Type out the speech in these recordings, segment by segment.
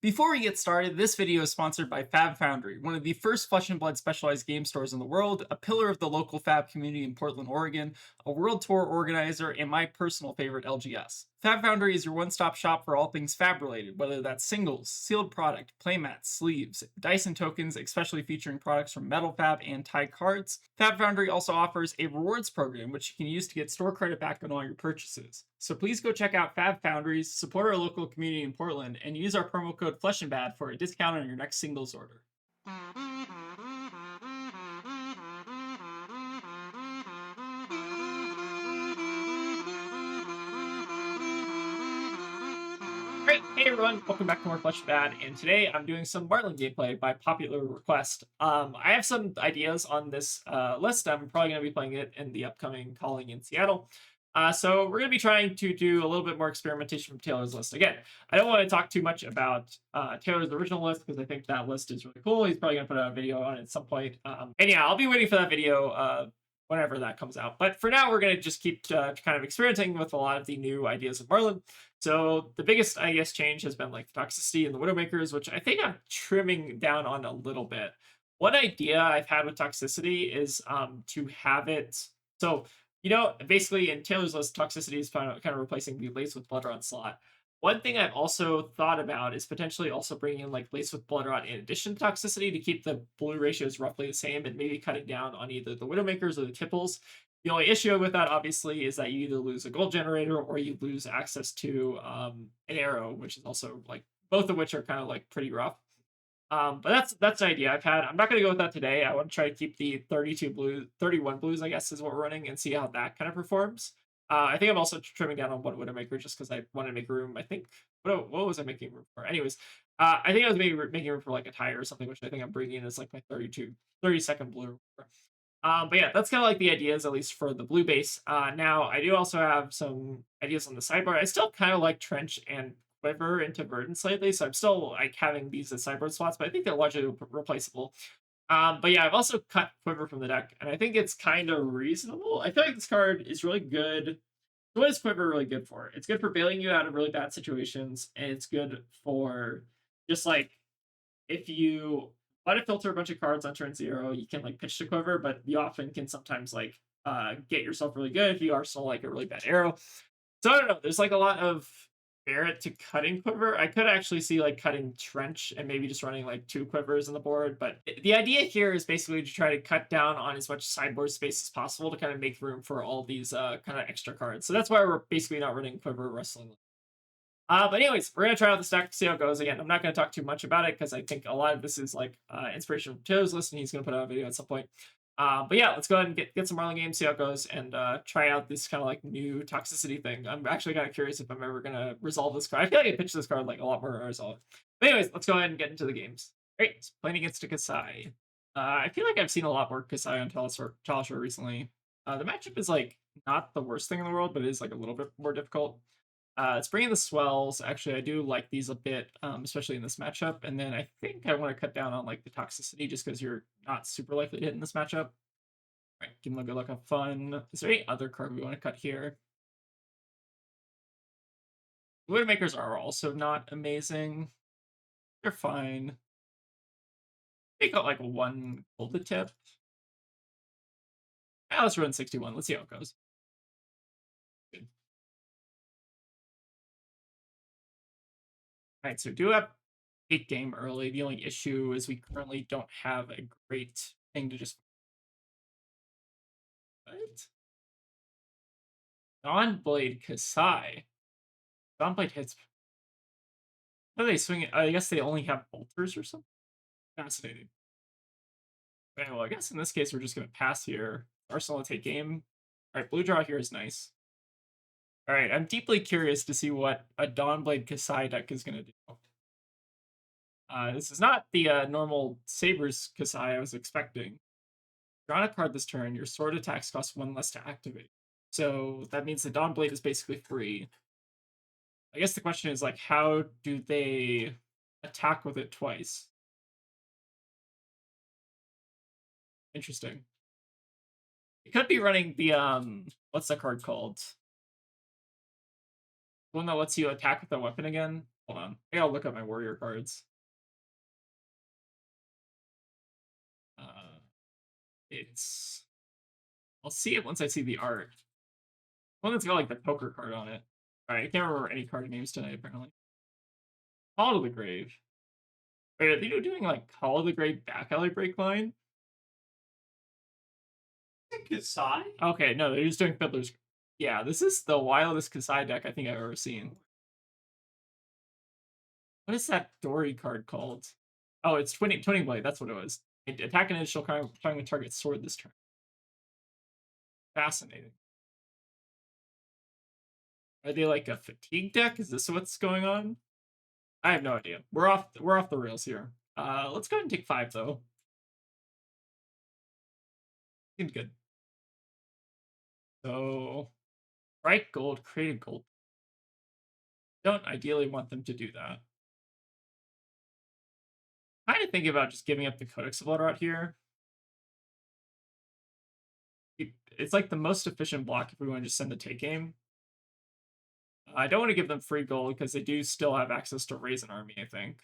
Before we get started, this video is sponsored by FaB Foundry, one of the first Flesh and Blood specialized game stores in the world, a pillar of the local FaB community in Portland, Oregon, a world tour organizer, and my personal favorite LGS. FaB Foundry is your one-stop shop for all things FaB related, whether that's singles, sealed product, playmats, sleeves, dice and tokens, especially featuring products from Metal FaB and Thai cards. FaB Foundry also offers a rewards program, which you can use to get store credit back on all your purchases. So please go check out FaB Foundries, support our local community in Portland, and use our promo code FleshandBad for a discount on your next singles order. Great, hey everyone, welcome back to more Flesh and Bad, and today I'm doing some Marlynn gameplay by popular request. I have some ideas on this list. I'm probably going to be playing it in the upcoming Calling in Seattle. So we're going to be trying to do a little bit more experimentation from Taylor's list. Again, I don't want to talk too much about Taylor's original list because I think that list is really cool. He's probably going to put out a video on it at some point. And yeah, I'll be waiting for that video whenever that comes out. But for now, we're going to just keep kind of experimenting with a lot of the new ideas of Marlynn. So the biggest, I guess, change has been like the toxicity and the Widowmakers, which I think I'm trimming down on a little bit. One idea I've had with toxicity is to have it so basically in Taylor's list, toxicity is kind of replacing the Lace with Bloodrot slot. One thing I've also thought about is potentially also bringing in like Lace with Bloodrot in addition to toxicity to keep the blue ratios roughly the same and maybe cutting down on either the Widowmakers or the Tipples. The only issue with that, obviously, is that you either lose a gold generator or you lose access to an arrow, which is also like both of which are kind of like pretty rough. But that's the idea I've had. I'm not going to go with that today. I want to try to keep the 32 blues, 31 blues, I guess, is what we're running, and see how that kind of performs. I think I'm also trimming down on one Widowmaker just because I want to make room. I think what was I making room for? Anyways, I think I was making room for like a tire or something, which I think I'm bringing in as like my 30-second blue. But yeah, that's kind of like the ideas, at least for the blue base. Now, I do also have some ideas on the sidebar. I still kind of like Trench and Quiver into Verdant slightly, so I'm still like having these as sideboard slots, but I think they're largely replaceable. But yeah, I've also cut Quiver from the deck, and I think it's kind of reasonable. I feel like this card is really good. What is Quiver really good for? It's good for bailing you out of really bad situations, and it's good for just like if you want to filter a bunch of cards on turn 0, you can like pitch to Quiver, but you often can sometimes like get yourself really good if you arsenal like a really bad arrow. So I don't know. There's like a lot of merit to cutting Quiver. I could actually see like cutting Trench and maybe just running like 2 Quivers on the board. But the idea here is basically to try to cut down on as much sideboard space as possible to kind of make room for all these kind of extra cards. So that's why we're basically not running Quiver Wrestling. But anyways, we're going to try out this deck, see how it goes. Again, I'm not going to talk too much about it because I think a lot of this is like inspiration from Taylor's list, and he's going to put out a video at some point. But yeah, let's go ahead and get some Marlynn games, see how it goes, and try out this kind of like new toxicity thing. I'm actually kind of curious if I'm ever going to resolve this card. I feel like I pitched this card like a lot more than I resolve it. But anyways, let's go ahead and get into the games. Great, so playing against a Kassai. I feel like I've seen a lot more Kassai on Talishore recently. The matchup is like not the worst thing in the world, but it is like a little bit more difficult. It's bringing the swells. Actually, I do like these a bit, especially in this matchup. And then I think I want to cut down on like the toxicity just because you're not super likely to hit in this matchup. All right, give them a good look, have fun. Is there any other card we want to cut here? Widowmakers are also not amazing. They're fine. They got like 1 gold tip. Let's run 61. Let's see how it goes. All right, so do have 8 game early. The only issue is we currently don't have a great thing to just. What? Dawnblade Kassai. Dawnblade hits. How do they swing it? I guess they only have bolters or something. Fascinating. Okay, well, I guess in this case we're just gonna pass here. Arsenal take game. All right, blue draw here is nice. All right, I'm deeply curious to see what a Dawnblade Kassai deck is gonna do. This is not the normal Sabers Kassai I was expecting. Draw a card this turn. Your sword attacks cost 1 less to activate. So that means the Dawnblade is basically free. I guess the question is like, how do they attack with it twice? Interesting. It could be running the what's the card called? One that lets you attack with a weapon again. Hold on. I gotta look up my warrior cards. It's I'll see it once I see the art. One that's got like the poker card on it. Alright, I can't remember any card names tonight, apparently. Call to the Grave. Wait, are they doing like Call to the Grave back alley break line? Kassai? Okay, no, they're just doing Fiddler's. Yeah, this is the wildest Kassai deck I think I've ever seen. What is that Dory card called? Oh, it's Twinning Blade. That's what it was. Attack an initial card trying to target sword this turn. Fascinating. Are they like a fatigue deck? Is this what's going on? I have no idea. We're off the rails here. Let's go ahead and take 5 though. Seems good. So, write gold, create a gold. Don't ideally want them to do that. Kind of thinking about just giving up the Codex Exploder out here. It's like the most efficient block if we want to just send the take game. I don't want to give them free gold because they do still have access to raise an army, I think.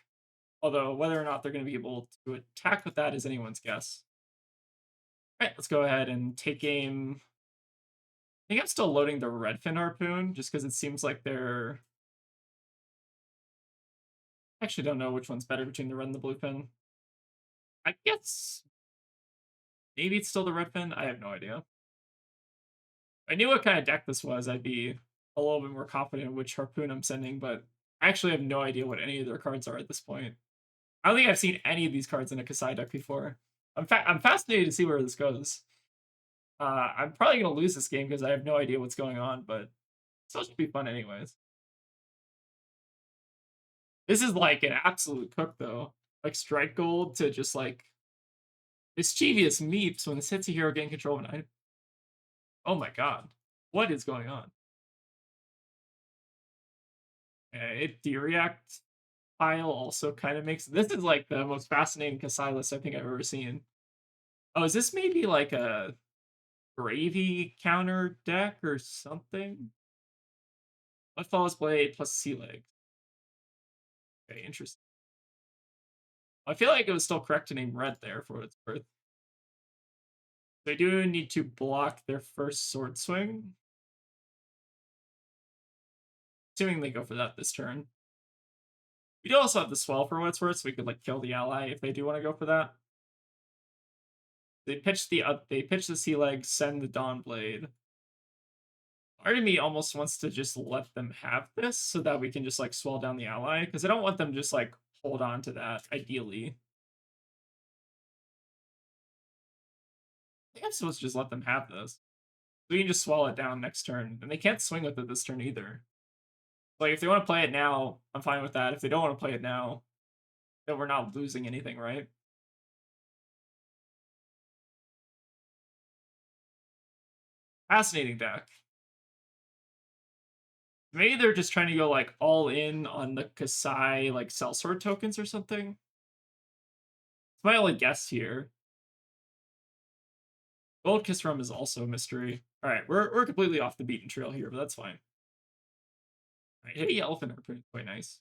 Although whether or not they're going to be able to attack with that is anyone's guess. All right, let's go ahead and take game. I think I'm still loading the Redfin Harpoon just because it seems like they're. I actually don't know which one's better between the red and the blue fin. I guess maybe it's still the Redfin. I have no idea. If I knew what kind of deck this was, I'd be a little bit more confident in which Harpoon I'm sending, but I actually have no idea what any of their cards are at this point. I don't think I've seen any of these cards in a Kassai deck before. I'm fascinated to see where this goes. I'm probably going to lose this game because I have no idea what's going on, but it's supposed to be fun anyways. This is like an absolute cook, though. Like, strike gold to just, like, mischievous meeps when this hits a hero gain control of an item. Oh my god. What is going on? Okay, D-React pile also kind of makes... This is, like, the most fascinating Kassai list I think I've ever seen. Oh, is this maybe, like, a gravy counter deck or something? What follows blade plus sea legs? Okay, interesting. I feel like it was still correct to name red there for what it's worth. They do need to block their first sword swing. Assuming they go for that this turn. We do also have the swell for what it's worth, so we could like kill the ally if they do want to go for that. They pitch the sea leg, send the dawn blade. Part of me almost wants to just let them have this so that we can just like swell down the ally, because I don't want them just like hold on to that, ideally. I think I'm supposed to just let them have this. We can just swallow it down next turn, and they can't swing with it this turn either. Like, if they want to play it now, I'm fine with that. If they don't want to play it now, then we're not losing anything, right? Fascinating deck. Maybe they're just trying to go, like, all in on the Kassai, like, sellsword tokens or something. It's my only guess here. Gold Kiss Rum is also a mystery. Alright, we're completely off the beaten trail here, but that's fine. Alright, hitting Elephant Harpoon is quite nice.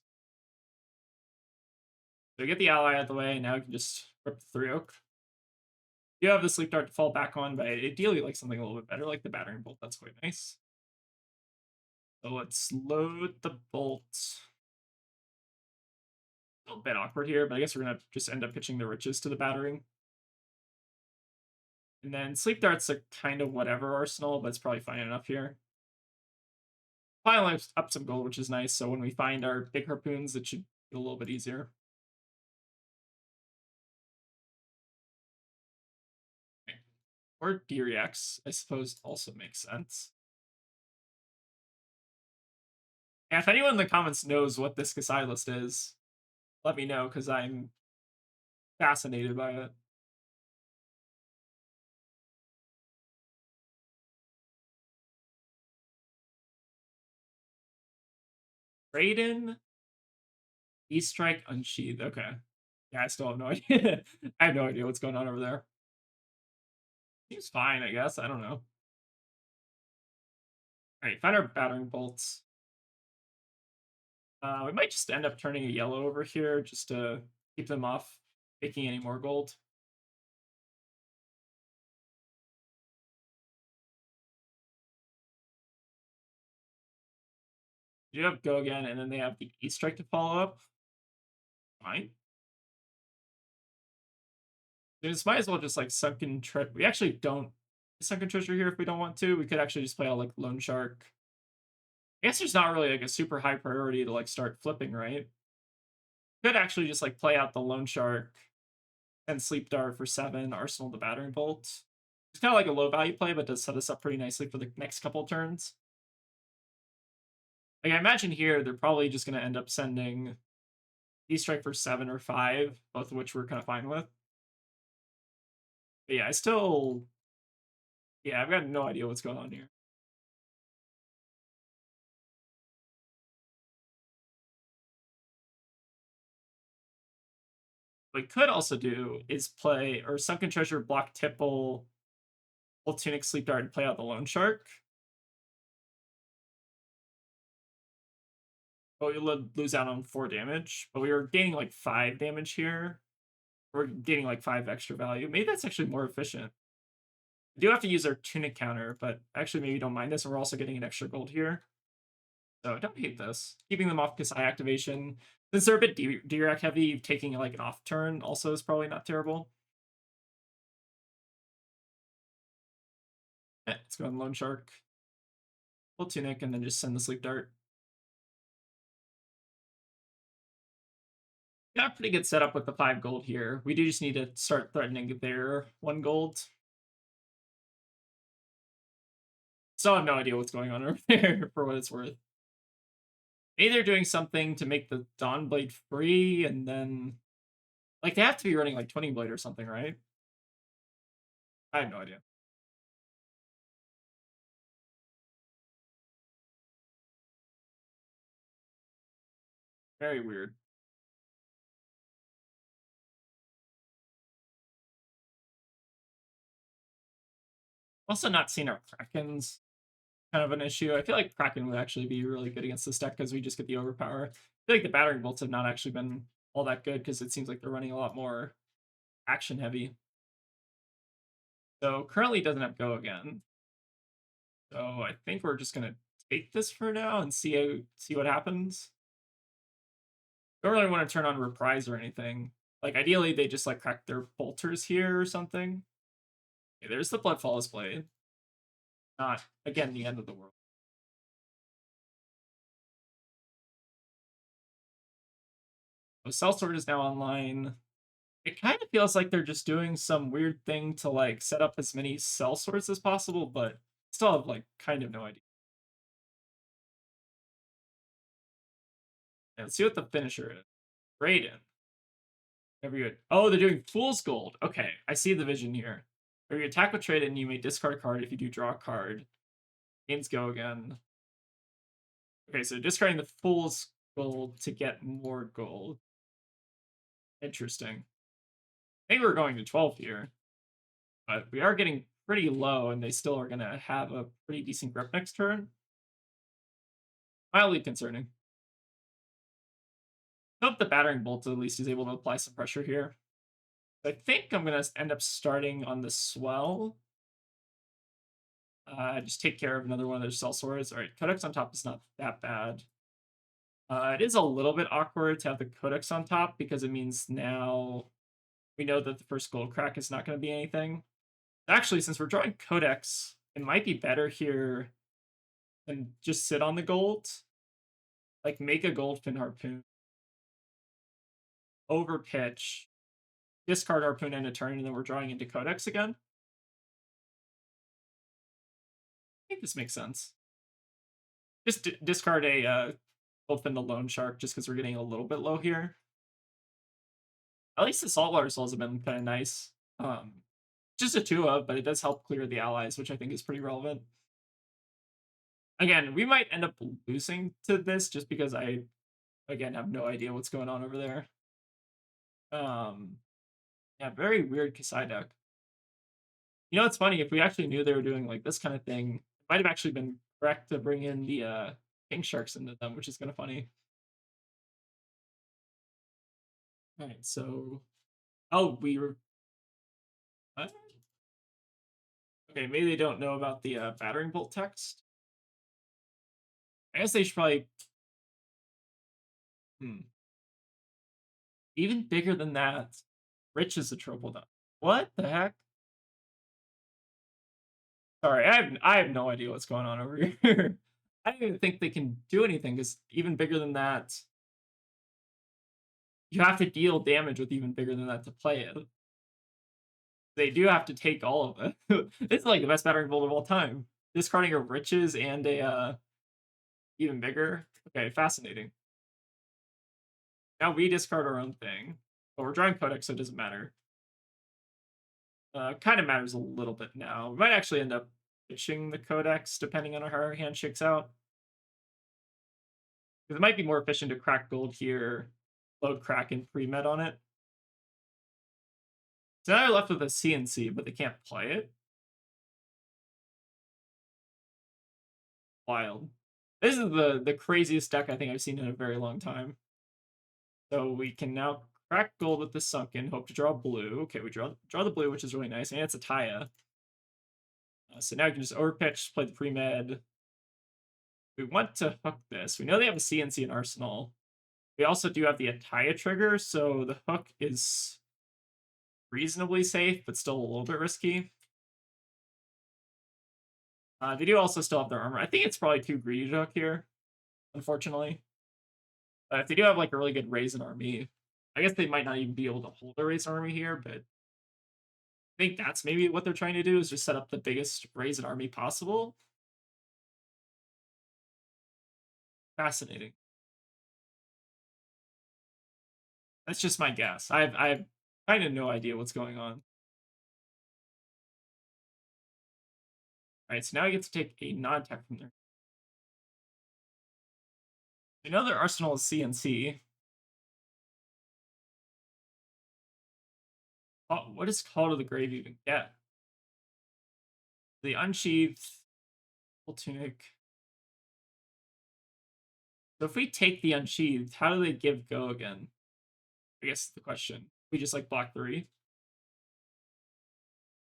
So get the ally out of the way, and now we can just rip the 3 oak. You have the Sleep Dart to fall back on, but ideally like something a little bit better, like the Battering Bolt. That's quite nice. So let's load the bolt. A little bit awkward here, but I guess we're gonna just end up pitching the riches to the battering. And then Sleep Dart's a kind of whatever arsenal, but it's probably fine enough here. Finally up some gold, which is nice, so when we find our big harpoons, it should be a little bit easier. Okay. Or D-Reacts, I suppose, also makes sense. And if anyone in the comments knows what this Kassai list is, let me know, because I'm fascinated by it. Raiden, E-Strike, Unsheathed. Okay. Yeah, I still have no idea. I have no idea what's going on over there. Seems fine, I guess. I don't know. Alright, find our battering bolts. We might just end up turning a yellow over here just to keep them off making any more gold. You have go again, and then they have the E strike to follow up. Fine. This might as well just like sunken treasure. We actually don't sunken treasure here if we don't want to. We could actually just play out like loan shark. I guess there's not really like a super high priority to like start flipping, right? Could actually just like play out the loan shark and sleep dart for 7, arsenal the battering bolt. It's kind of like a low value play, but does set us up pretty nicely for the next couple turns. Like I imagine here, they're probably just going to end up sending E-strike for 7 or 5, both of which we're kind of fine with. But yeah, I've got no idea what's going on here. What we could also do is play, or Sunken Treasure, block Tipple, Full Tunic, Sleep Dart, and play out the Loan Shark. Oh, you'll lose out on 4 damage, but we were gaining like 5 damage here. We're gaining like 5 extra value. Maybe that's actually more efficient. We do have to use our Tunic counter, but actually maybe don't mind this, and we're also getting an extra gold here. So don't hate this. Keeping them off Kassai activation. Since they're a bit D-Rack heavy, taking like an off turn also is probably not terrible. Let's go on Loan Shark. Full Tunic, and then just send the Sleep Dart. Got a pretty good setup with the 5 gold here. We do just need to start threatening their 1 gold. Still have no idea what's going on over there for what it's worth. Maybe they're doing something to make the Dawn Blade free, and then like they have to be running like 20 Blade or something, right? I have no idea. Very weird. Also not seeing our Krakens, kind of an issue. I feel like Kraken would actually be really good against this deck because we just get the overpower. I feel like the battering bolts have not actually been all that good because it seems like they're running a lot more action heavy. So currently doesn't have go again. So I think we're just gonna take this for now and see what happens. Don't really want to turn on reprise or anything. Like ideally they just like crack their bolters here or something. Okay, there's the Bloodfalls Blade. Not again the end of the world. So Sellsword is now online. It kind of feels like they're just doing some weird thing to like set up as many sellswords as possible, but still have like kind of no idea. Yeah, let's see what the finisher is. Raiden. Very good. Oh, they're doing Fool's Gold. Okay, I see the vision here. Where you attack with Raiden, you may discard a card if you do draw a card. Games go again. Okay, so discarding the Fool's Gold to get more gold. Interesting. I think we're going to 12 here. But we are getting pretty low, and they still are going to have a pretty decent grip next turn. Mildly concerning. I hope the battering bolt at least is able to apply some pressure here. I think I'm going to end up starting on the swell. Just take care of another one of their sellswords. All right, Codex on top is not that bad. It is a little bit awkward to have the Codex on top because it means now we know that the first gold crack is not going to be anything. Actually, since we're drawing Codex, it might be better here than just sit on the gold. Like, make a Goldfin Harpoon. Overpitch. Discard Harpoon end a turn, and then we're drawing into Codex again. I think this makes sense. Just discard a Goldfin the Loan Shark just because we're getting a little bit low here. At least the Saltwater Souls have been kind of nice. Just a 2-of, but it does help clear the allies, which I think is pretty relevant. Again, we might end up losing to this just because I, again, have no idea what's going on over there. Yeah, very weird Kassai deck. You know, it's funny, if we actually knew they were doing like this kind of thing, it might have actually been correct to bring in the King Sharks into them, which is kind of funny. All right, so oh, we were what? Okay, maybe they don't know about the battering bolt text. I guess they should probably. Hmm. Even bigger than that. Rich is a triple dot. What the heck? Sorry, I have no idea what's going on over here. I don't even think they can do anything because even bigger than that, you have to deal damage with even bigger than that to play it. They do have to take all of it. This is like the best battering bolt of all time. Discarding a riches and a even bigger. Okay, fascinating. Now we discard our own thing, but we're drawing Codex, so it doesn't matter. Kind of matters a little bit now. We might actually end up pitching the Codex depending on how our hand shakes out. Because it might be more efficient to crack gold here, load crack and pre-med on it. So now they're left with a CNC, but they can't play it. Wild. This is the craziest deck I think I've seen in a very long time. So we can now crack gold with the sunken, hope to draw blue. Okay, we draw the blue, which is really nice. And it's a Taya. So now we can just overpitch, play the pre-med. We want to hook this. We know they have a CNC in Arsenal. We also do have the Ataya trigger, so the hook is reasonably safe, but still a little bit risky. They do also still have their armor. I think it's probably too greedy to hook here, unfortunately. But if they do have like a really good Raisin army, I guess they might not even be able to hold a Raisin army here, but I think that's maybe what they're trying to do is just set up the biggest Raisin army possible. Fascinating. That's just my guess. I've kind of no idea what's going on. All right, so now I get to take a non-tech from there. We know their arsenal is CNC. Oh, what does Call to the Grave even get? The Unsheathed, Full Tunic. So if we take the Unsheathed, how do they give go again? I guess the question. We just like block 3.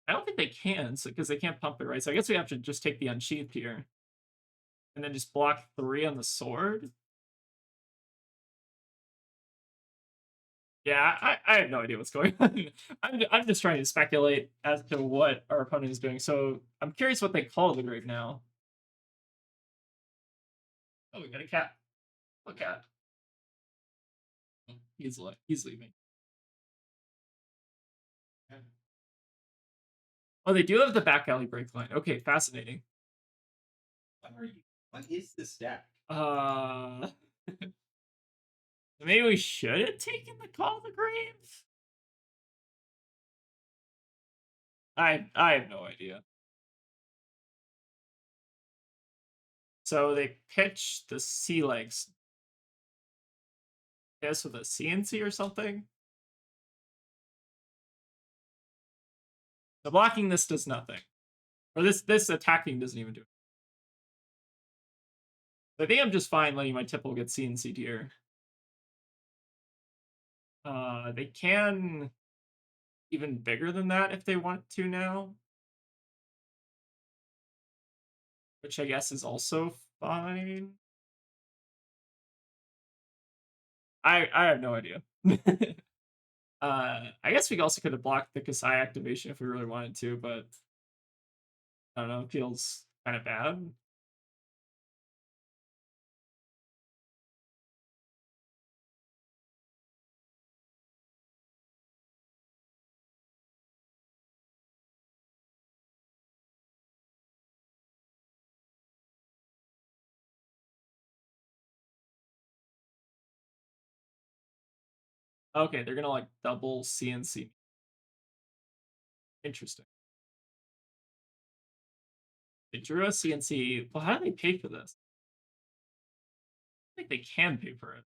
I don't think they can, because they can't pump it, right? So I guess we have to just take the Unsheathed here. And then just block 3 on the sword. Yeah, I have no idea what's going on. I'm just trying to speculate as to what our opponent is doing. So I'm curious what they call the grave now. Oh, we got a cat. Look at. He's leaving. Oh, they do have the back alley break line. Okay, fascinating. What is this deck? Maybe we should have taken the Call of the Grave. I have no idea. So they pitch the sea legs. I guess with a CNC or something. So blocking this does nothing. Or this attacking doesn't even do it. I think I'm just fine letting my tipple get CNC'd here. They can even bigger than that if they want to now. Which I guess is also fine. I have no idea. I guess we also could have blocked the Kassai activation if we really wanted to, but I don't know, it feels kind of bad. Okay, they're gonna like double CNC. Interesting. They drew a CNC. Well, how do they pay for this? I think they can pay for it.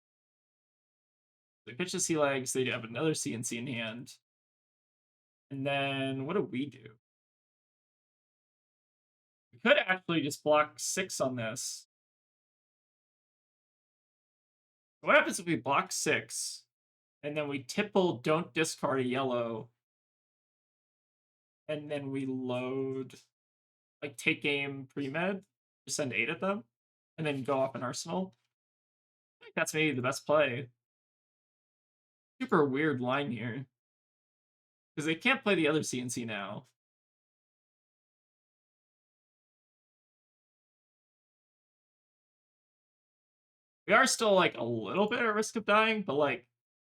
They pitch the sea legs, they have another CNC in hand. And then what do we do? We could actually just block 6 on this. What happens if we block 6 And then we tipple, don't discard a yellow. And then we load, like, take game pre-med, send 8 at them, and then go off an arsenal. I think that's maybe the best play. Super weird line here. Because they can't play the other CNC now. We are still, like, a little bit at risk of dying, but, like,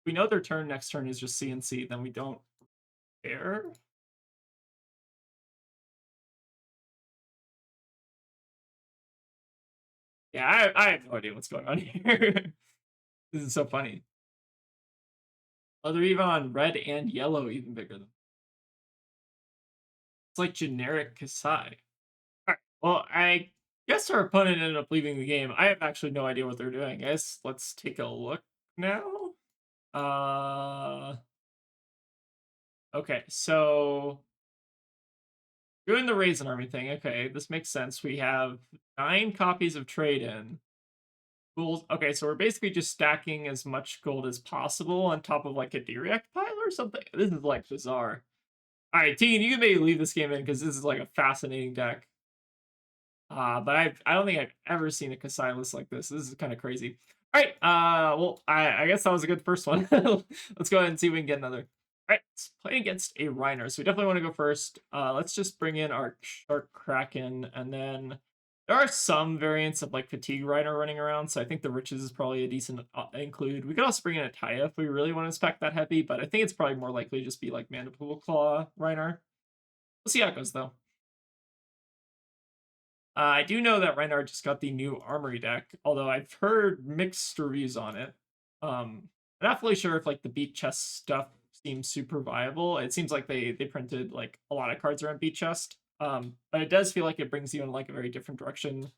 we know their turn next turn is just CNC, then we don't care. Yeah, I have no idea what's going on here. This is so funny. Oh, they're even on red and yellow, even bigger than. It's like generic Kassai. Alright, well, I guess our opponent ended up leaving the game. I have actually no idea what they're doing. I guess let's take a look now. Okay, so doing the Raisin Army thing. Okay, this makes sense. We have 9 copies of trade-in. Gold. Okay, so we're basically just stacking as much gold as possible on top of like a direct pile or something. This is like bizarre. All right, Teen, you can maybe leave this game in because this is like a fascinating deck. But I don't think I've ever seen a Kassai list like this. This is kind of crazy. All right, well, I guess that was a good first one. Let's go ahead and see if we can get another. All right, let's play against a Rhinar. So we definitely want to go first. Let's just bring in our Shark Kraken, and then there are some variants of like Fatigue Rhinar running around, so I think the Riches is probably a decent include. We could also bring in a Taya if we really want to spec that heavy, but I think it's probably more likely to just be like Mandible Claw Rhinar. We'll see how it goes, though. I do know that Rhinar just got the new Armory deck, although I've heard mixed reviews on it. I'm not fully sure if like the beat chest stuff seems super viable. It seems like they printed like a lot of cards around beat chest, but it does feel like it brings you in like a very different direction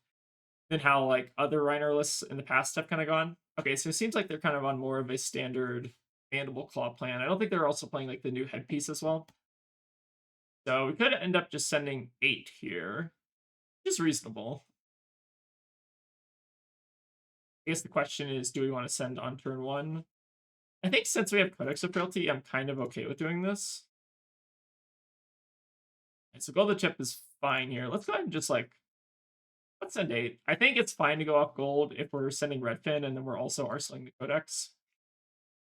than how like other Rhinar lists in the past have kind of gone. Okay, so it seems like they're kind of on more of a standard Mandible Claw plan. I don't think they're also playing like the new headpiece as well. So we could end up just sending 8 here. Is reasonable. I guess the question is, do we want to send on turn 1? I think since we have Codex of Frailty, I'm kind of okay with doing this. So Golden Chip is fine here. Let's go ahead and just like, let's send 8. I think it's fine to go off gold if we're sending Redfin and then we're also arsenaling the Codex.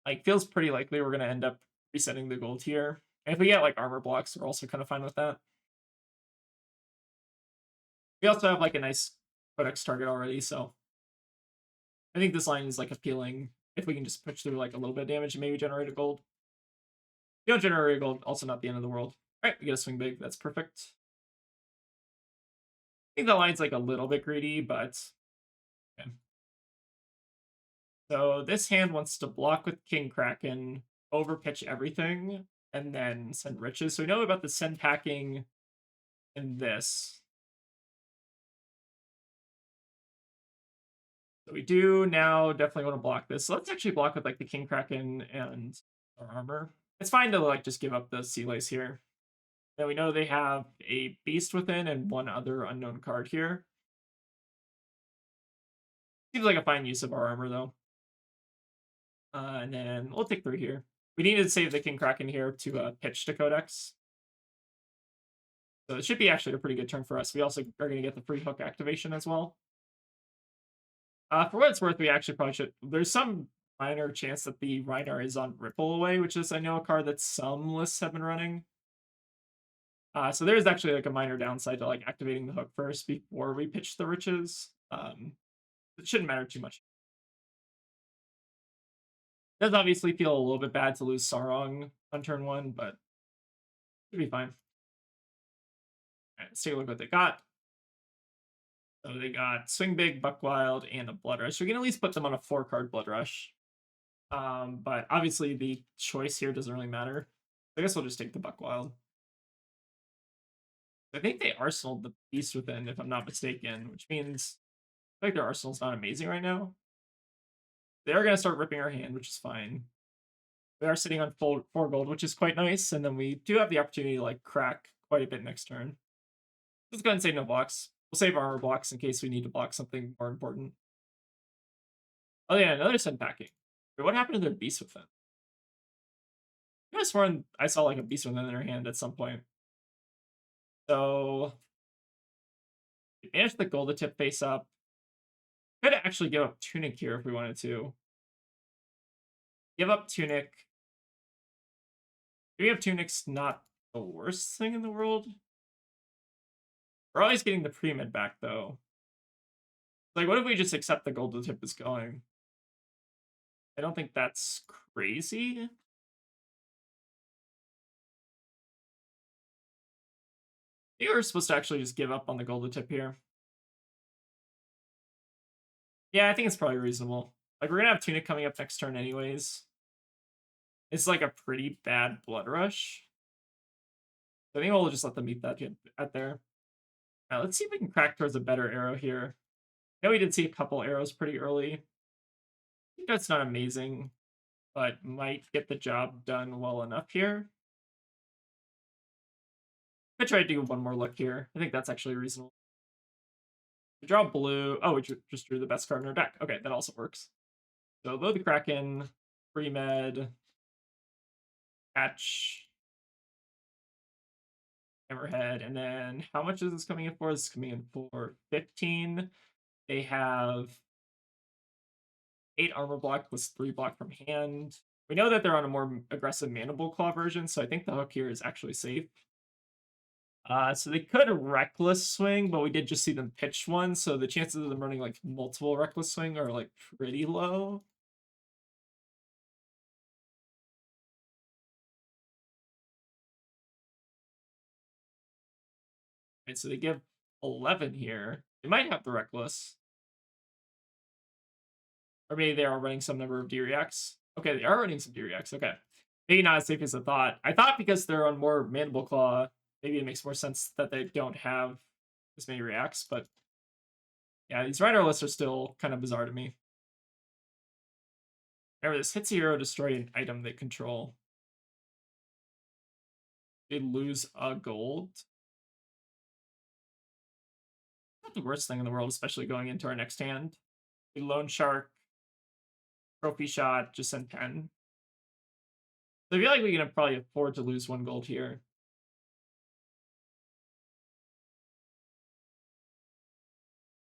Like, feels pretty likely we're going to end up resetting the gold here. And if we get like armor blocks, we're also kind of fine with that. We also have like a nice Codex target already, so I think this line is like appealing if we can just push through like a little bit of damage and maybe generate a gold. If you don't generate a gold, also not the end of the world. All right, we get a swing big. That's perfect. I think the line's like a little bit greedy, but okay. So this hand wants to block with King Kraken, overpitch everything, and then send riches. So we know about the send packing and this. So we do now definitely want to block this. So let's actually block with like the King Kraken and our armor. It's fine to like just give up the Sea Lace here. Now we know they have a Beast within and one other unknown card here. Seems like a fine use of our armor though. And then we'll take 3 here. We need to save the King Kraken here to pitch to Codex. So it should be actually a pretty good turn for us. We also are going to get the free hook activation as well. For what it's worth, we actually probably should. There's some minor chance that the Rhinar is on Ripple Away, which is, I know, a card that some lists have been running. So there's actually like a minor downside to like activating the hook first before we pitch the riches. It shouldn't matter too much. It does obviously feel a little bit bad to lose Sarong on turn 1, but should be fine. All right, let's take a look at what they got. So they got Swing Big, Buck Wild, and a Blood Rush. We can at least put them on a 4-card Blood Rush. But obviously the choice here doesn't really matter. I guess we'll just take the Buck Wild. I think they arsenaled the Beast within, if I'm not mistaken, which means I think their arsenal's not amazing right now. They are going to start ripping our hand, which is fine. We are sitting on 4 gold, which is quite nice, and then we do have the opportunity to like crack quite a bit next turn. Let's go ahead and save no blocks. We'll save armor blocks in case we need to block something more important. Oh yeah, another send packing. Wait, what happened to their Beast within? have sworn I saw like a beast within their hand at some point. So we managed the gold tip face up. Could actually give up Tunic here if we wanted to. Give up Tunic. Do we have Tunic's not the worst thing in the world? We're always getting the pre-med back though. Like, what if we just accept the gold tip is going? I don't think that's crazy. I think we're supposed to actually just give up on the gold tip here. Yeah, I think it's probably reasonable. Like, we're gonna have Tunic coming up next turn anyways. It's like a pretty bad blood rush. I think we'll just let them eat that at there. Now, let's see if we can crack towards a better arrow here. I know we did see a couple arrows pretty early. I think that's not amazing, but might get the job done well enough here. I try to do one more look here. I think that's actually reasonable. We draw blue. Oh, we just drew the best card in our deck. Okay, that also works. So load the Kraken, pre-med, catch, Hammerhead, and then how much is this coming in for? This is coming in for 15. They have 8 armor block plus 3 block from hand. We know that they're on a more aggressive Mandible Claw version, so I think the hook here is actually safe. So they could Reckless Swing, but we did just see them pitch one, so the chances of them running like multiple Reckless Swing are like pretty low. And so they give 11 here. They might have the Reckless. Or maybe they are running some number of D-Reacts. Okay, they are running some D-Reacts. Okay. Maybe not as safe as I thought. I thought because they're on more Mandible Claw, maybe it makes more sense that they don't have as many reacts, but yeah, these Rhinar lists are still kind of bizarre to me. Remember, this hits a hero, destroy an item they control. They lose a gold. Not the worst thing in the world, especially going into our next hand. A Loan Shark, Trophy Shot, just send 10. So I feel like we can probably afford to lose 1 gold here.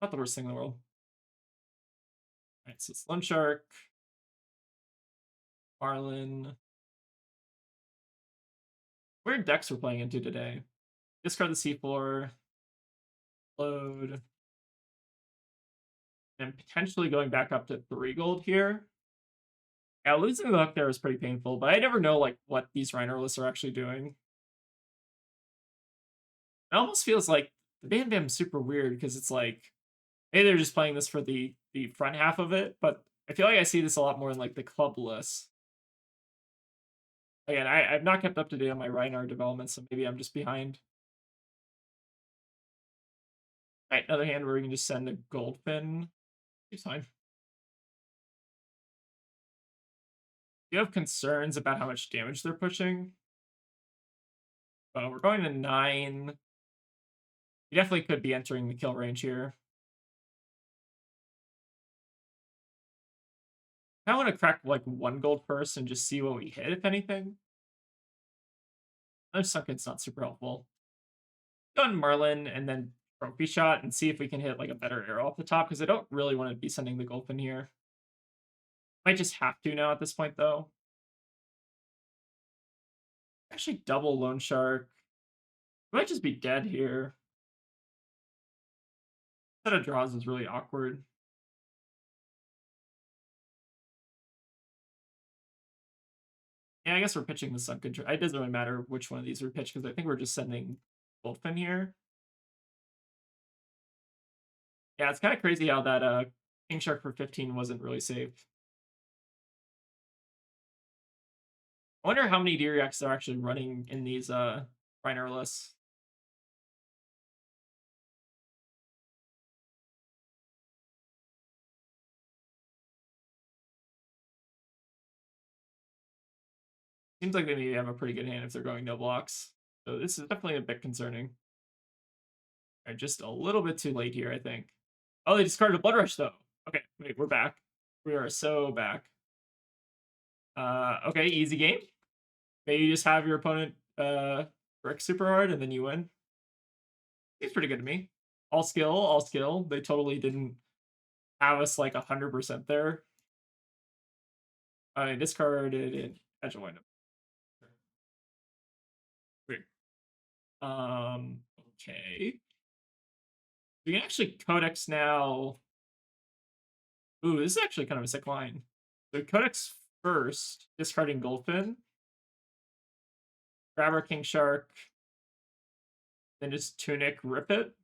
Not the worst thing in the world. Alright, so it's Loan Shark, Marlynn. Weird decks we're playing into today. Discard the C4. Load. And potentially going back up to 3 gold here. Yeah, losing the hook there is pretty painful, but I never know like what these Rhinar lists are actually doing. It almost feels like the Bam Bam's super weird because it's like, maybe they're just playing this for the front half of it, but I feel like I see this a lot more in like the club lists. Again, I've not kept up to date on my Rhinar development, so maybe I'm just behind. Alright, another hand where we can just send a Goldfin. It's fine. Do you have concerns about how much damage they're pushing? Well, we're going to 9. We definitely could be entering the kill range here. I want to crack like 1 gold first and just see what we hit, if anything. Another Sunken's not super helpful. Go on Marlynn and then Trophy Shot and see if we can hit like a better arrow off the top, because I don't really want to be sending the Goldfin here. Might just have to now at this point, though. Actually, double Loan Shark. We might just be dead here. Set of draws is really awkward. Yeah, I guess we're pitching the Sunken. It doesn't really matter which one of these we pitch, because I think we're just sending Goldfin here. Yeah, it's kind of crazy how that King Shark for 15 wasn't really saved. I wonder how many D-Reacts are actually running in these Rhinar lists. Seems like they maybe have a pretty good hand if they're going no blocks. So this is definitely a bit concerning. All right, just a little bit too late here, I think. Oh, they discarded a Blood Rush, though. Okay, wait, we're back. We are so back. Okay, easy game. Maybe you just have your opponent brick super hard and then you win. Seems pretty good to me. All skill, all skill. They totally didn't have us like 100% there. I discarded it. Edge wind up. Weird. Okay. We can actually codex now. Ooh, this is actually kind of a sick line. So codex first, discarding Goldfin. Grab our King Shark. Then just Tunic, rip it.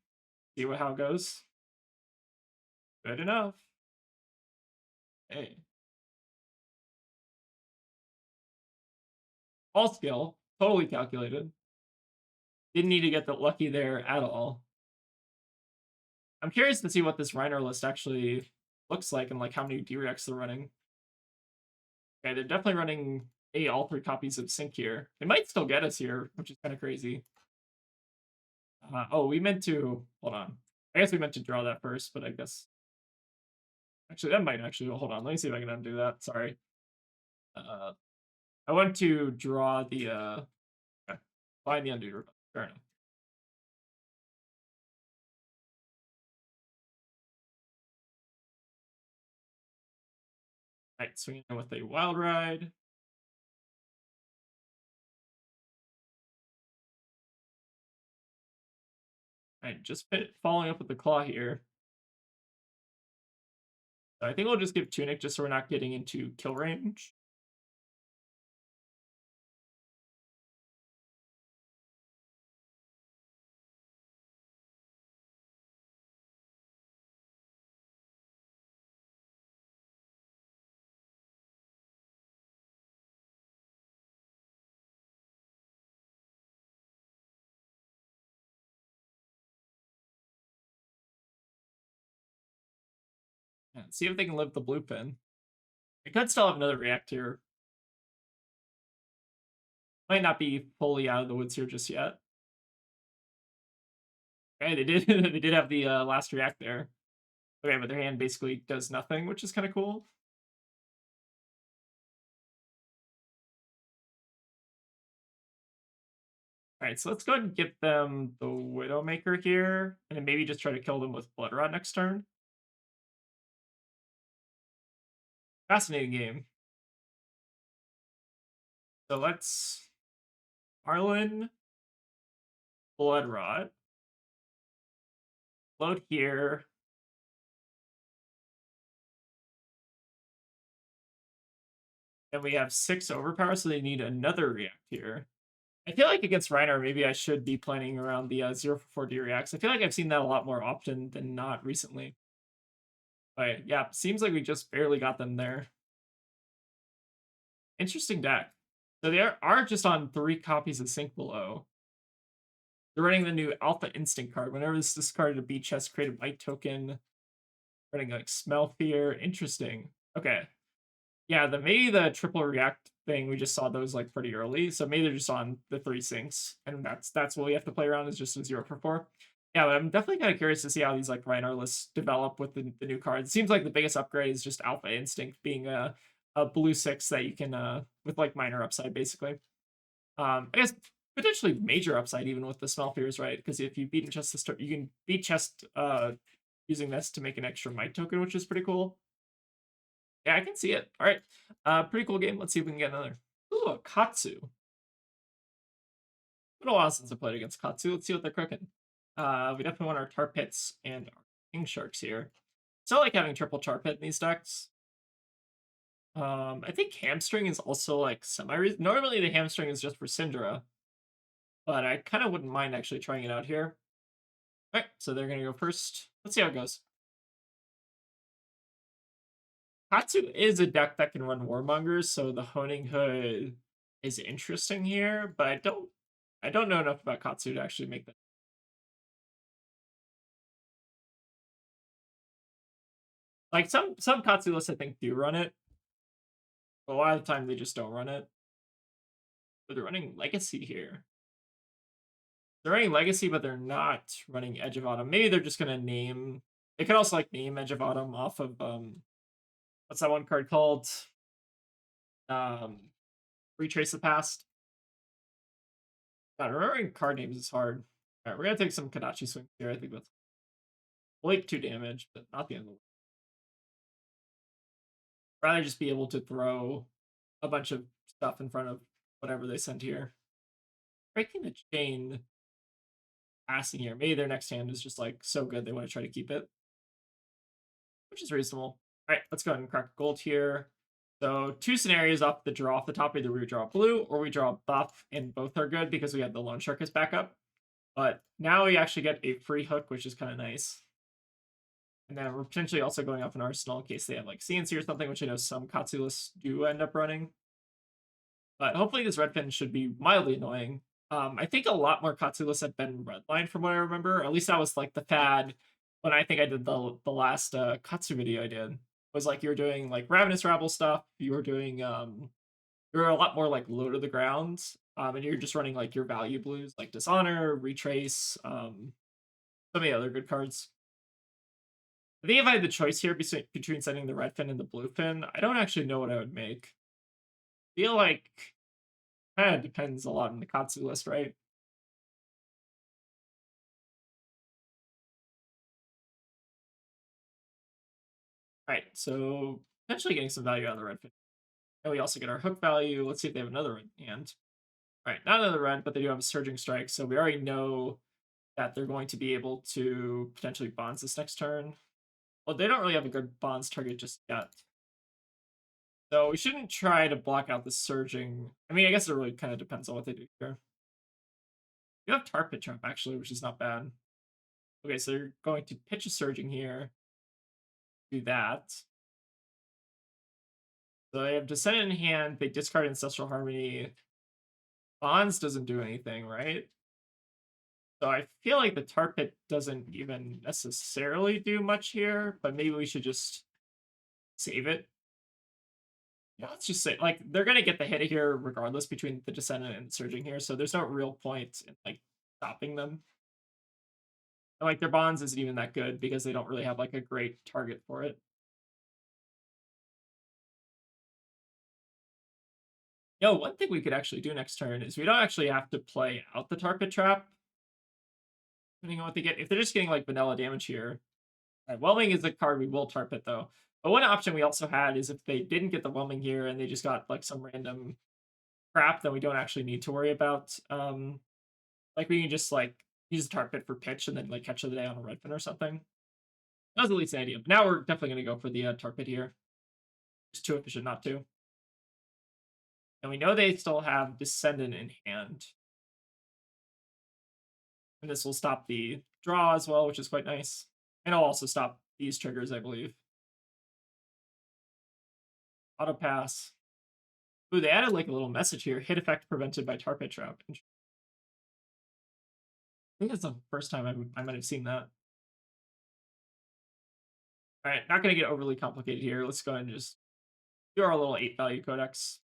See how it goes. Good enough. Hey. All skill. Totally calculated. Didn't need to get the lucky there at all. I'm curious to see what this Rhinar list actually looks like and like how many D-Rex they're running. Okay, they're definitely running all 3 copies of Sync here. They might still get us here, which is kind of crazy. Oh, we meant to... Hold on. I guess we meant to draw that first, but I guess... Actually, that might actually... Hold on, let me see if I can undo that. Sorry. I want to draw the... Okay. Find the undo. Fair enough. Alright, swinging in with a Wild Ride. Alright, just following up with the Claw here. So I think we'll just give Tunic just so we're not getting into kill range. And see if they can live the blue pin. It could still have another react here. Might not be fully out of the woods here just yet. Okay, they did they did have the last react there. Okay, but their hand basically does nothing, which is kind of cool. Alright, so let's go ahead and give them the Widowmaker here, and then maybe just try to kill them with Blood Rot next turn. Fascinating game. So let's Marlynn, Blood Rot. Load here. And we have 6 overpower, so they need another react here. I feel like against Rhinar, maybe I should be planning around the 0 for 4 D reacts. I feel like I've seen that a lot more often than not recently. But yeah, seems like we just barely got them there. Interesting deck. So they are just on 3 copies of Sync Below. They're running the new Alpha Instinct card. Whenever this is discarded a beat chest, create a Might token. Running like Smell Fear. Interesting. Okay. Yeah, maybe the triple react thing, we just saw those like pretty early. So maybe they're just on the 3 syncs. And that's what we have to play around is just a 0 for 4. Yeah, but I'm definitely kind of curious to see how these like Rhinar lists develop with the new cards. It seems like the biggest upgrade is just Alpha Instinct being a blue 6 that you can with like minor upside basically. I guess potentially major upside even with the Smell Fears, right? Because if you beat chest to start, you can beat chest using this to make an extra Might token, which is pretty cool. Yeah, I can see it. All right, pretty cool game. Let's see if we can get another. Ooh, a Katsu. Been a while since I played against Katsu. Let's see what they're cooking. We definitely want our Tar Pits and our King Sharks here. It's not like having triple Tar Pit in these decks. I think Hamstring is also like semi. Normally the Hamstring is just for Syndra, but I kind of wouldn't mind actually trying it out here. All right, so they're gonna go first. Let's see how it goes. Katsu is a deck that can run Warmongers, so the Honing Hood is interesting here, but I don't know enough about Katsu to actually make that. Like some Katsu lists I think do run it, but a lot of the time they just don't run it. But they're running Legacy here. They're running Legacy, but they're not running Edge of Autumn. Maybe they're just gonna name. They could also like name Edge of Autumn off of what's that one card called? Retrace the Past. God, remembering card names is hard. Alright, we're gonna take some Kadachi swings here. I think that's like 2 damage, but not the end of the world. Rather just be able to throw a bunch of stuff in front of whatever they send here. Breaking the chain passing here. Maybe their next hand is just like so good they want to try to keep it, which is reasonable. All right, let's go ahead and crack gold here. So 2 scenarios off the draw off the top. Either we draw blue or we draw buff, and both are good because we have the loan shark as backup. But now we actually get a free hook, which is kind of nice. And then we're potentially also going off an arsenal in case they have like CNC or something, which I know some Katsu lists do end up running. But hopefully this red fin should be mildly annoying. I think a lot more Katsu lists have been redline from what I remember. At least that was like the fad when I think I did the last Katsu video I did. Was like you were doing like Ravenous Rabble stuff. You were doing you're a lot more like low to the ground. And you're just running like your value blues like Dishonor, Retrace, so many other good cards. I think if I had the choice here between sending the red fin and the blue fin, I don't actually know what I would make. I feel like kind of depends a lot on the Katsu list, right? Right, so potentially getting some value out of the red fin. And we also get our hook value. Let's see if they have another red hand. All right, not another red, but they do have a surging strike, so we already know that they're going to be able to potentially bonds this next turn. Well, they don't really have a good bonds target just yet. So we shouldn't try to block out the surging. I mean, I guess it really kind of depends on what they do here. You have Tar Pit Trap, actually, which is not bad. Okay, so you're going to pitch a surging here. Do that. So they have Descendant in hand. They discard Ancestral Harmony. Bonds doesn't do anything, right? So I feel like the Tar Pit doesn't even necessarily do much here, but maybe we should just save it. Yeah, let's just say, like, they're going to get the hit here regardless between the Descendant and the Surging here, so there's no real point in, like, stopping them. And, like, their bonds isn't even that good because they don't really have, like, a great target for it. One thing we could actually do next turn is we don't actually have to play out the Tar Pit Trap, depending on what they get. If they're just getting, like, vanilla damage here. Right, Whelming is a card we will Tar Pit, though. But one option we also had is if they didn't get the Whelming here and they just got, like, some random crap, then we don't actually need to worry about, like, we can just, like, use the Tar Pit for pitch and then, like, catch of the day on a red fin or something. That was at least an idea. But now we're definitely going to go for the Tar Pit here. It's too efficient not to. And we know they still have Descendant in hand. And this will stop the draw as well, which is quite nice. And it'll also stop these triggers, I believe. Auto pass. Ooh, they added like a little message here. Hit effect prevented by Tar Pit Trap. I think it's the first time I might have seen that. All right, not going to get overly complicated here. Let's go ahead and just do our little 8 value codex.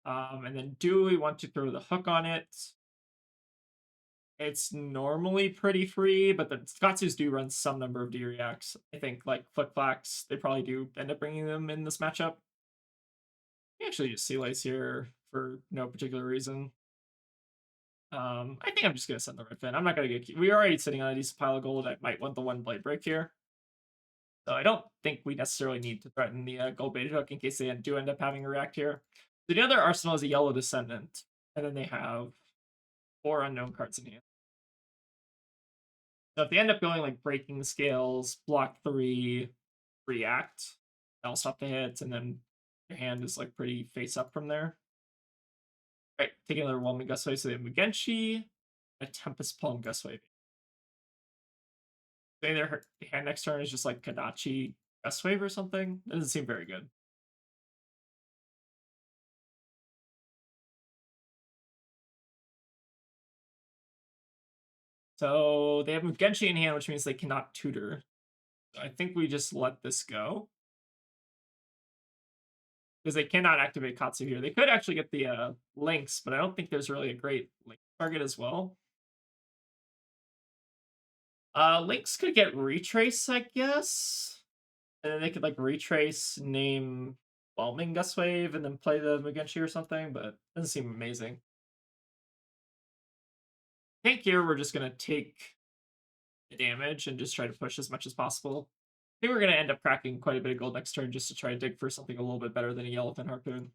And then do we want to throw the hook on it? It's normally pretty free, but the Katsus do run some number of D-Reacts. I think, like, Flick Flax, they probably do end up bringing them in this matchup. We actually just Sea Lice here for no particular reason. I think I'm just going to send the red fin. I'm not going to get... We're already sitting on a decent pile of gold. I might want the 1 blade break here. So I don't think we necessarily need to threaten the gold baited hook in case they do end up having a react here. So the other arsenal is a yellow Descendant, and then they have 4 unknown cards in hand. So if they end up going like Breaking the Scales, block 3, react, that'll stop the hits, and then your hand is like pretty face up from there. All right, taking another Whelming Gustwave, so they have Mugenshi, a Tempest Palm Gustwave. Say their hand next turn is just like Kadachi Gustwave or something. That doesn't seem very good. So they have Mugenshi in hand, which means they cannot tutor. So I think we just let this go. Because they cannot activate Katsu here. They could actually get the links, but I don't think there's really a great link target as well. Links could get Retrace, I guess. And then they could like Retrace, name Whelming Gustwave, and then play the Mugenshi or something, but it doesn't seem amazing. I think here we're just gonna take the damage and just try to push as much as possible. I think we're gonna end up cracking quite a bit of gold next turn just to try to dig for something a little bit better than a Yellowfin Harpoon.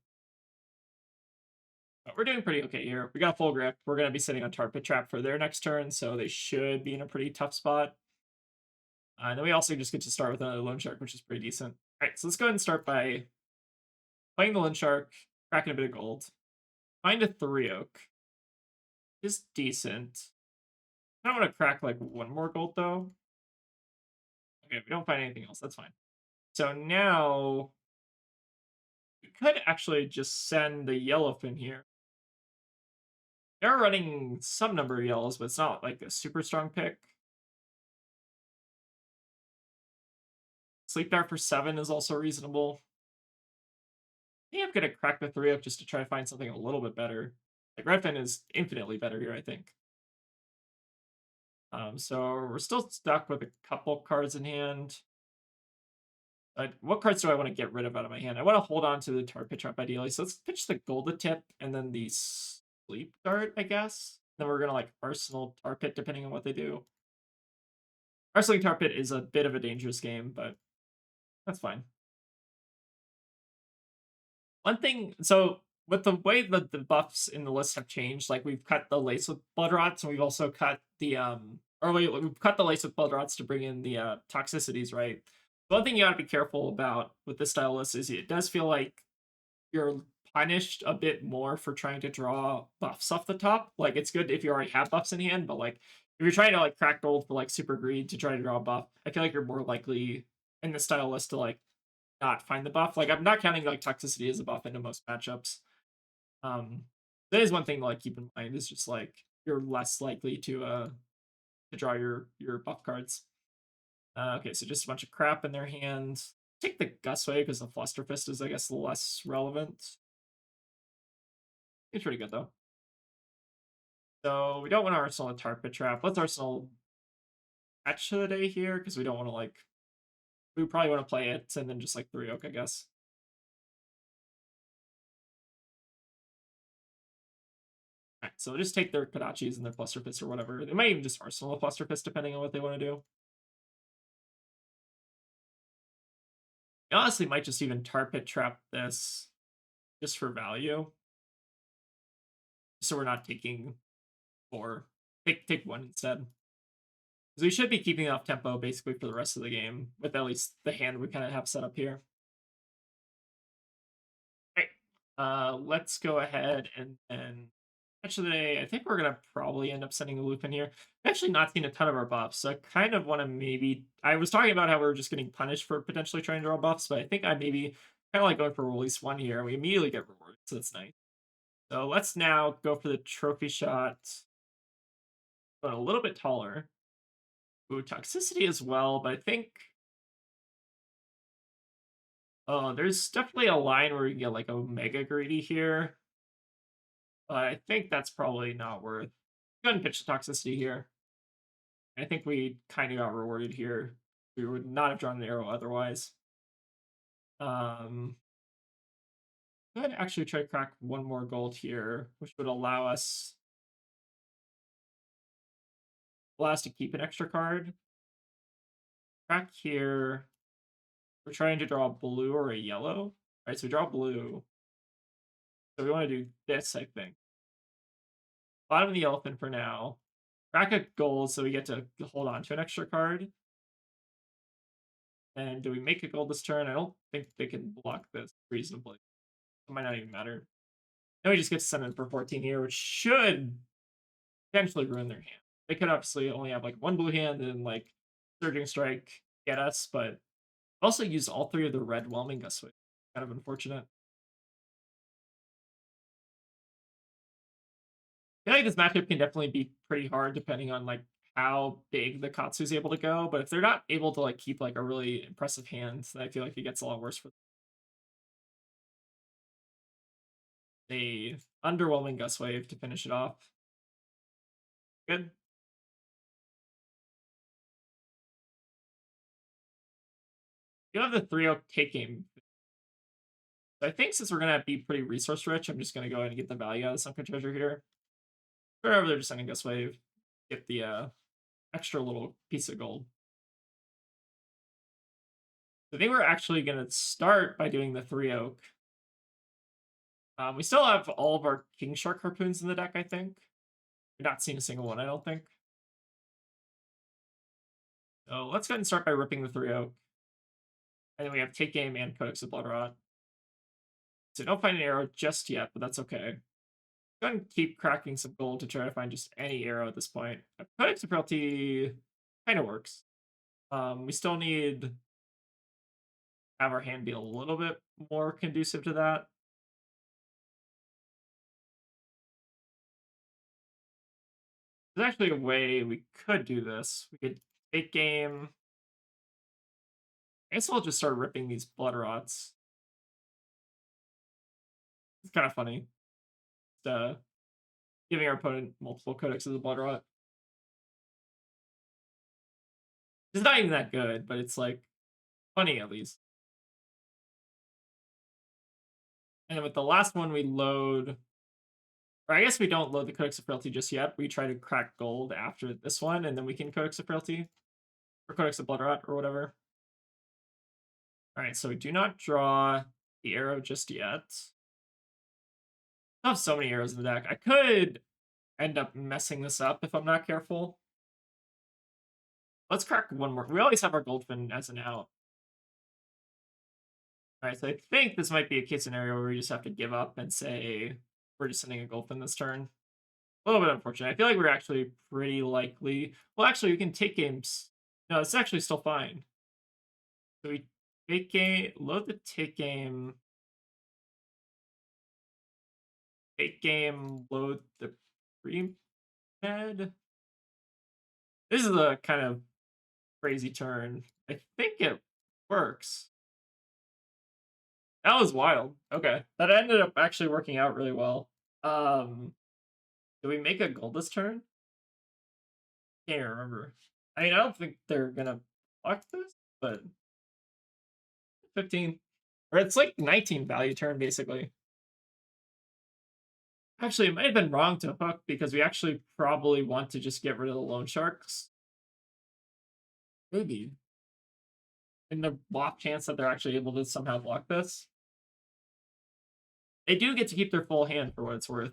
But we're doing pretty okay here. We got full grip. We're gonna be sitting on Tar Pit Trap for their next turn, so they should be in a pretty tough spot. And then we also just get to start with another Loan Shark, which is pretty decent. All right, so let's go ahead and start by playing the Loan Shark, cracking a bit of gold. Find a 3 Oak. Is decent. I don't want to crack like one more gold though. Okay, we don't find anything else. That's fine. So now we could actually just send the Yellowfin here. They're running some number of yellows, but it's not like a super strong pick. Sleep Dart for 7 is also reasonable. I think I'm gonna crack the 3 up just to try to find something a little bit better. Like Redfin is infinitely better here, I think. So we're still stuck with a couple cards in hand. What cards do I want to get rid of out of my hand? I want to hold on to the Tar Pit Trap ideally. So let's pitch the Golden Tip and then the Sleep Dart, I guess. Then we're gonna like Arsenal Tar Pit depending on what they do. Arsenal Tar Pit is a bit of a dangerous game, but that's fine. One thing, so with the way that the buffs in the list have changed, like we've cut the lace with blood rots, and we've also cut the we've cut the lace with blood rots to bring in the toxicities, right? One thing you gotta be careful about with this style list is it does feel like you're punished a bit more for trying to draw buffs off the top. Like it's good if you already have buffs in hand, but like if you're trying to like crack gold for like super greed to try to draw a buff, I feel like you're more likely in the style list to like not find the buff. Like I'm not counting like toxicity as a buff into most matchups. That is one thing to like keep in mind is just like you're less likely to draw your buff cards. Okay, so just a bunch of crap in their hands. Take the Gusway because the Flusterfist is I guess less relevant. It's pretty good though. So we don't want to Arsenal a Tar Pit Trap. Let's Arsenal Catch of the Day here because we don't want to like we probably want to play it and then just like 3 Oak, I guess. Alright, so we'll just take their Kodachis and their Flusterfist or whatever. They might even just Arsenal a Flusterfist depending on what they want to do. I honestly might just even Tar Pit Trap this just for value. So we're not taking 4. Take 1 instead. Because we should be keeping off tempo basically for the rest of the game, with at least the hand we kind of have set up here. Right. Let's go ahead and then actually, I think we're gonna probably end up sending a loop in here. I've actually not seen a ton of our buffs, so I kind of want to maybe. I was talking about how we were just getting punished for potentially trying to draw buffs, but I think I maybe kind of like going for release 1 here. We immediately get rewarded, so that's nice. So let's now go for the trophy shot, but a little bit taller. Ooh, toxicity as well, but I think. Oh, there's definitely a line where you can get like a mega greedy here. But I think that's probably not worth. Go ahead and pitch the toxicity here. I think we kind of got rewarded here. We would not have drawn an arrow otherwise. Go ahead and actually try to crack 1 more gold here, which would allow us to keep an extra card. Crack here. We're trying to draw a blue or a yellow. All right, so we draw blue. So we want to do this, I think. Bottom of the elephant for now. Crack a gold so we get to hold on to an extra card. And do we make a gold this turn? I don't think they can block this reasonably. It might not even matter. Then we just get to send in for 14 here, which should potentially ruin their hand. They could obviously only have like 1 blue hand and like Surging Strike get us, but also use all 3 of the red Whelming Gustway. Kind of unfortunate. I feel like this matchup can definitely be pretty hard depending on like how big the Katsu is able to go, but if they're not able to like keep like a really impressive hand, then I feel like it gets a lot worse for them. A underwhelming Gust Wave to finish it off. Good. You have the 3-0 take game. So I think since we're gonna be pretty resource rich, I'm just gonna go ahead and get the value out of the sunken treasure here. Wherever they're just sending Gust Wave. get the extra little piece of gold. I think we're actually going to start by doing the 3 oak. We still have all of our King Shark harpoons in the deck, I think. We've not seen a single one, I don't think. So let's go ahead and start by ripping the 3 oak. And then we have Take Game and Codex of Bloodrot. So don't find an arrow just yet, but that's okay. Go ahead and keep cracking some gold to try to find just any arrow at this point. Codex of Frailty kind of works. We still need to have our hand be a little bit more conducive to that. There's actually a way we could do this. We could take game. I guess I'll just start ripping these blood rots. It's kind of funny. Just, giving our opponent multiple codexes of blood rot. It's not even that good, but it's like funny at least. And with the last one, we load. Or I guess we don't load the Codex of Frailty just yet. We try to crack gold after this one, and then we can Codex of Frailty. Or Codex of Bloodrot, or whatever. Alright, so we do not draw the arrow just yet. I have so many arrows in the deck. I could end up messing this up if I'm not careful. Let's crack one more. We always have our Goldfin as an out. Alright, so I think this might be a case scenario where we just have to give up and say we're just sending a Goldfin this turn. A little bit unfortunate. I feel like we're actually pretty likely. Well, actually, we can take games. No, it's actually still fine. So we take game, load the take game. Take game, load the pre-med. This is a kind of crazy turn. I think it works. That was wild. Okay. That ended up actually working out really well. Do we make a gold this turn? Can't remember. I mean, I don't think they're gonna block this, but 15. Or it's like 19 value turn, basically. Actually, it might have been wrong to hook because we actually probably want to just get rid of the loan sharks. Maybe. In the off chance that they're actually able to somehow block this. They do get to keep their full hand for what it's worth.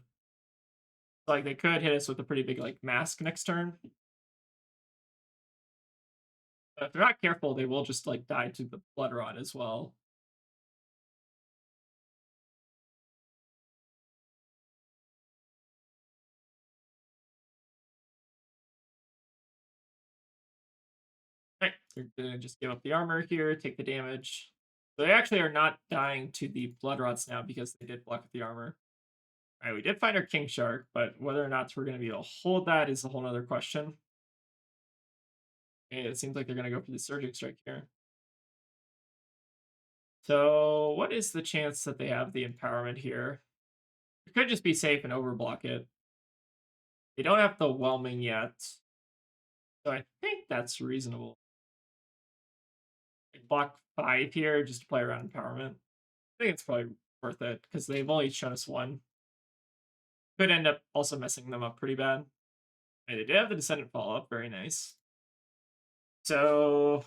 Like, they could hit us with a pretty big, like, mask next turn. But if they're not careful, they will just, like, die to the blood rot as well. Right, they're gonna just give up the armor here, take the damage. So they actually are not dying to the blood rots now because they did block the armor. Alright, we did find our King Shark, but whether or not we're going to be able to hold that is a whole other question. Okay, it seems like they're going to go for the Surging Strike here. So what is the chance that they have the empowerment here? It could just be safe and overblock it. They don't have the whelming yet. So I think that's reasonable. Like block 5 here just to play around empowerment. I think it's probably worth it because they've only shown us one. Could end up also messing them up pretty bad. And they did have the Descendant follow-up, very nice. So,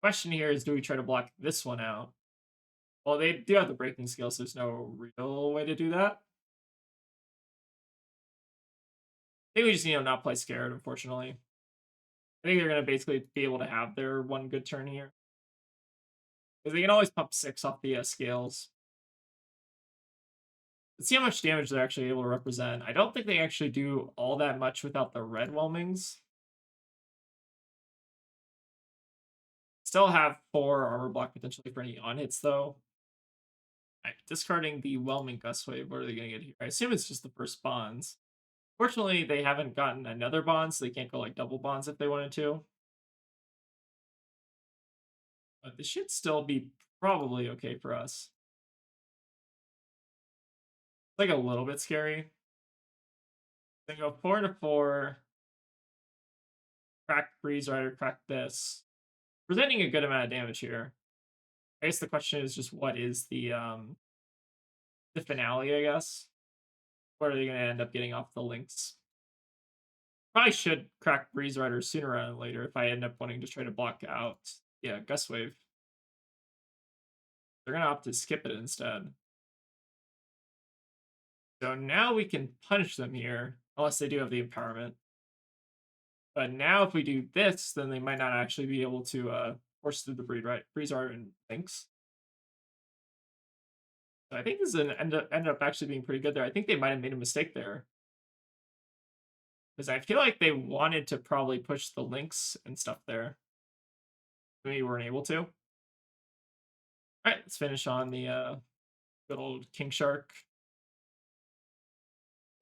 question here is, do we try to block this one out? Well, they do have the breaking skill, so there's no real way to do that. I think we just need to not play scared, unfortunately. I think they're going to basically be able to have their one good turn here. Because they can always pump 6 off the scales. Let's see how much damage they're actually able to represent. I don't think they actually do all that much without the red whelmings. Still have 4 armor block potentially for any on hits, though. Right, discarding the whelming gust wave. What are they going to get here? I assume it's just the first bonds. Fortunately, they haven't gotten another bond, so they can't go like double bonds if they wanted to. But this should still be probably okay for us. It's like a little bit scary. Then go 4 to 4. Crack Breeze Rider, crack this. Presenting a good amount of damage here. I guess the question is just what is the finale, I guess. What are they going to end up getting off the links? Probably should crack Breeze Rider sooner rather than later if I end up wanting to try to block out, yeah, Gust Wave. They're going to opt to skip it instead. So now we can punish them here, unless they do have the empowerment. But now if we do this, then they might not actually be able to force through the Breeze Rider and links. So I think this is ended up actually being pretty good there. I think they might have made a mistake there. Because I feel like they wanted to probably push the links and stuff there. Maybe weren't able to. All right, let's finish on the good old King Shark.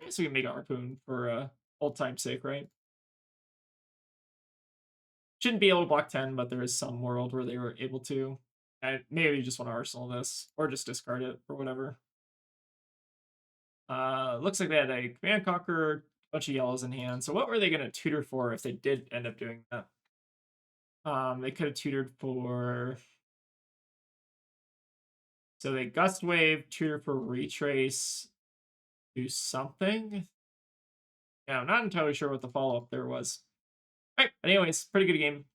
I guess we can make a harpoon for old time's sake, right? Shouldn't be able to block 10, but there is some world where they were able to. Maybe you just want to arsenal this, or just discard it, or whatever. Looks like they had a Command Conqueror, a bunch of yellows in hand. So what were they going to tutor for if they did end up doing that? They could have tutored for... So they Gust Wave, tutor for Retrace, do something. Yeah, I'm not entirely sure what the follow-up there was. All right, but anyways, pretty good game.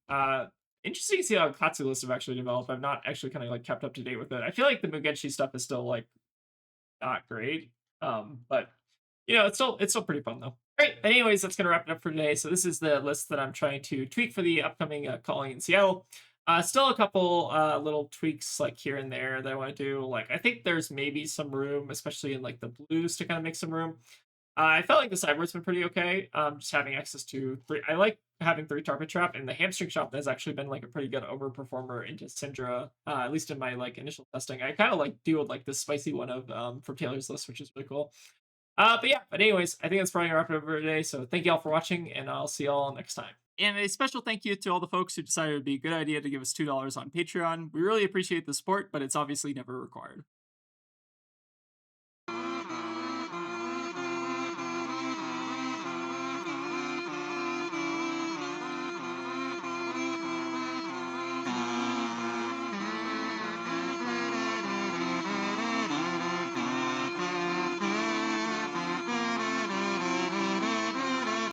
Interesting to see how Katsu lists have actually developed. I've not actually kind of like kept up to date with it. I feel like the Mugenshi stuff is still like not great. But you know, it's still pretty fun though. All right, anyways, that's gonna wrap it up for today. So this is the list that I'm trying to tweak for the upcoming calling in Seattle. Still a couple little tweaks like here and there that I want to do. Like I think there's maybe some room, especially in like the blues, to kind of make some room. I felt like the sideboard's been pretty okay. Just having access to 3. I like having 3 Target Trap, and the Hamstring Shop has actually been like a pretty good overperformer into Syndra, at least in my like initial testing. I kind of like do like this spicy one of from Taylor's list, which is really cool. But yeah, but anyways, I think that's probably gonna wrap it up for today. So thank you all for watching, and I'll see y'all next time. And a special thank you to all the folks who decided it would be a good idea to give us $2 on Patreon. We really appreciate the support, but it's obviously never required.